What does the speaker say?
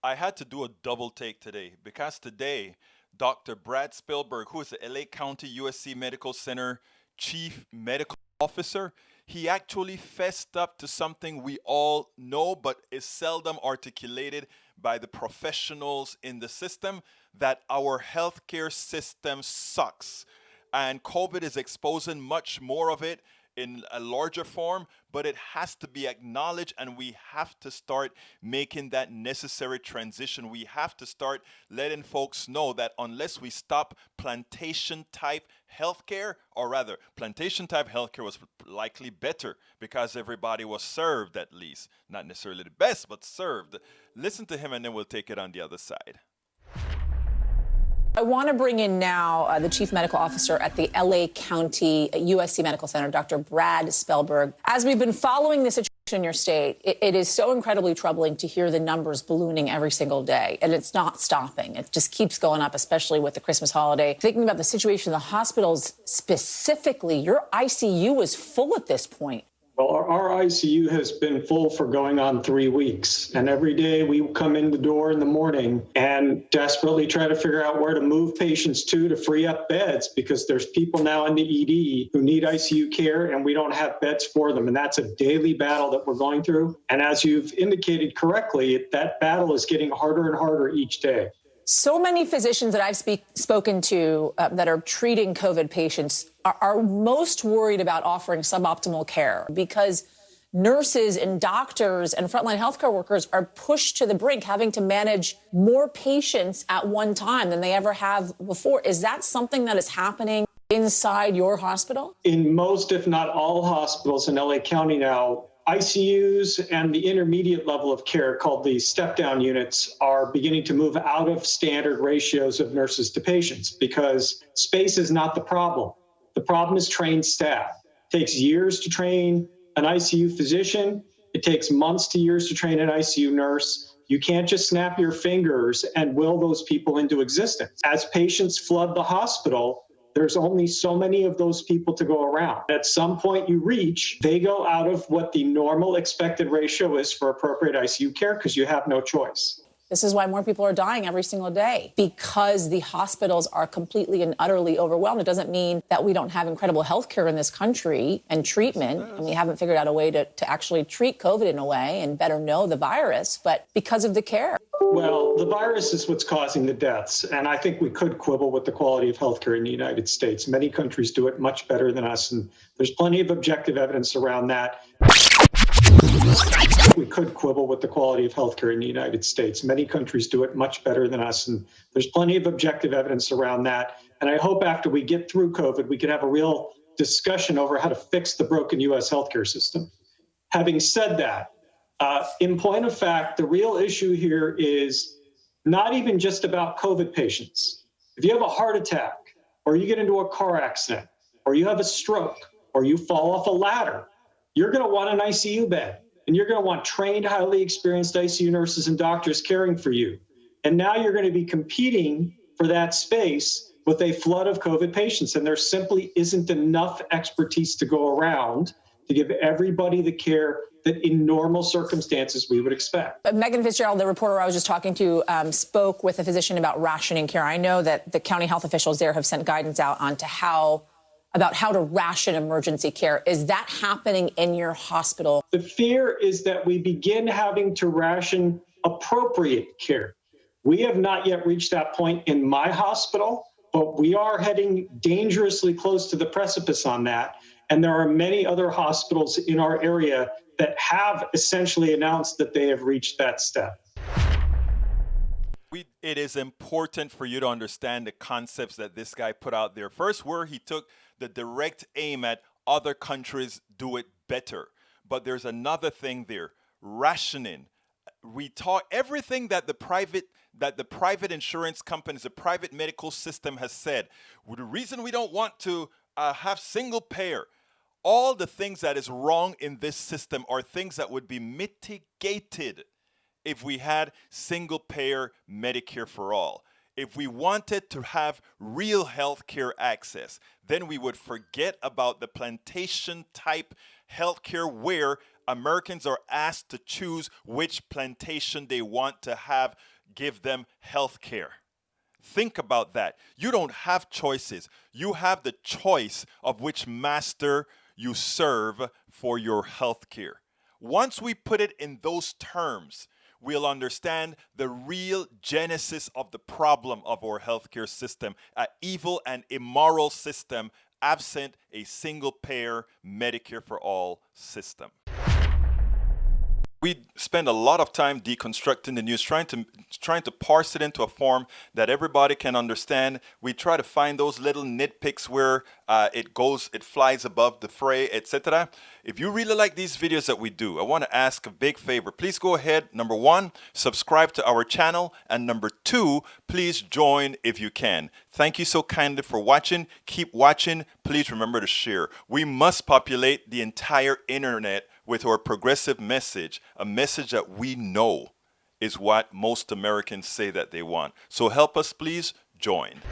I had to do a double take today because today, Dr. Brad Spellberg, who is the LA County USC Medical Center Chief Medical Officer, he actually fessed up to something we all know but is seldom articulated by the professionals in the system, that our healthcare system sucks. And COVID is exposing much more of it in a larger form, but it has to be acknowledged, and we have to start making that necessary transition. We have to start letting folks know that unless we stop plantation type healthcare, or rather, plantation type healthcare was likely better because everybody was served, at least. Not necessarily the best, but served. Listen to him, and then we'll take it on the other side. I want to bring in now the Chief Medical Officer at the LA County USC Medical Center, Dr. Brad Spellberg. As we've been following the situation in your state, it is so incredibly troubling to hear the numbers ballooning every single day, and it's not stopping. It just keeps going up, especially with the Christmas holiday. Thinking about the situation in the hospitals specifically, your ICU is full at this point. Well, our ICU has been full for going on 3 weeks. And every day we come in the door in the morning and desperately try to figure out where to move patients to free up beds, because there's people now in the ED who need ICU care and we don't have beds for them. And that's a daily battle that we're going through. And as you've indicated correctly, that battle is getting harder and harder each day. So many physicians that I've spoken to that are treating COVID patients are most worried about offering suboptimal care because nurses and doctors and frontline healthcare workers are pushed to the brink, having to manage more patients at one time than they ever have before. Is that something that is happening inside your hospital? In most, if not all, hospitals in LA County now, ICUs and the intermediate level of care, called the step-down units, are beginning to move out of standard ratios of nurses to patients because space is not the problem. The problem is trained staff. It takes years to train an ICU physician. It takes months to years to train an ICU nurse. You can't just snap your fingers and will those people into existence. As patients flood the hospital, there's only so many of those people to go around. At some point they go out of what the normal expected ratio is for appropriate ICU care because you have no choice. This is why more people are dying every single day, because the hospitals are completely and utterly overwhelmed. It doesn't mean that we don't have incredible health care in this country and treatment, and we haven't figured out a way to actually treat COVID in a way and better know the virus, but because of the care. Well, the virus is what's causing the deaths, and I think we could quibble with the quality of healthcare in the United States. Many countries do it much better than us, and there's plenty of objective evidence around that. We could quibble with the quality of healthcare in the United States. Many countries do it much better than us, and there's plenty of objective evidence around that. And I hope after we get through COVID, we can have a real discussion over how to fix the broken U.S. healthcare system. Having said that, in point of fact, the real issue here is not even just about COVID patients. If you have a heart attack, or you get into a car accident, or you have a stroke, or you fall off a ladder, you're going to want an ICU bed, and you're going to want trained, highly experienced ICU nurses and doctors caring for you. And now you're going to be competing for that space with a flood of COVID patients, and there simply isn't enough expertise to go around to give everybody the care that in normal circumstances we would expect. Megan Fitzgerald, the reporter I was just talking to, spoke with a physician about rationing care. I know that the county health officials there have sent guidance out onto about how to ration emergency care. Is that happening in your hospital? The fear is that we begin having to ration appropriate care. We have not yet reached that point in my hospital, but we are heading dangerously close to the precipice on that. And there are many other hospitals in our area that have essentially announced that they have reached that step. It is important for you to understand the concepts that this guy put out there. First, where he took the direct aim at other countries do it better. But there's another thing there, rationing. We talk everything that the private insurance companies, the private medical system has said. The reason we don't want to have single payer, all the things that is wrong in this system are things that would be mitigated if we had single payer Medicare for all. If we wanted to have real health care access, then we would forget about the plantation type healthcare where Americans are asked to choose which plantation they want to have give them health care. Think about that. You don't have choices. You have the choice of which master you serve for your health care. Once we put it in those terms, we'll understand the real genesis of the problem of our healthcare system, an evil and immoral system absent a single-payer Medicare for all system. We spend a lot of time deconstructing the news, trying to parse it into a form that everybody can understand. We try to find those little nitpicks where it flies above the fray, etc. If you really like these videos that we do, I want to ask a big favor. Please go ahead, number one, subscribe to our channel, and number two, please join if you can. Thank you so kindly for watching. Keep watching. Please remember to share. We must populate the entire internet with our progressive message, a message that we know is what most Americans say that they want. So help us, please join.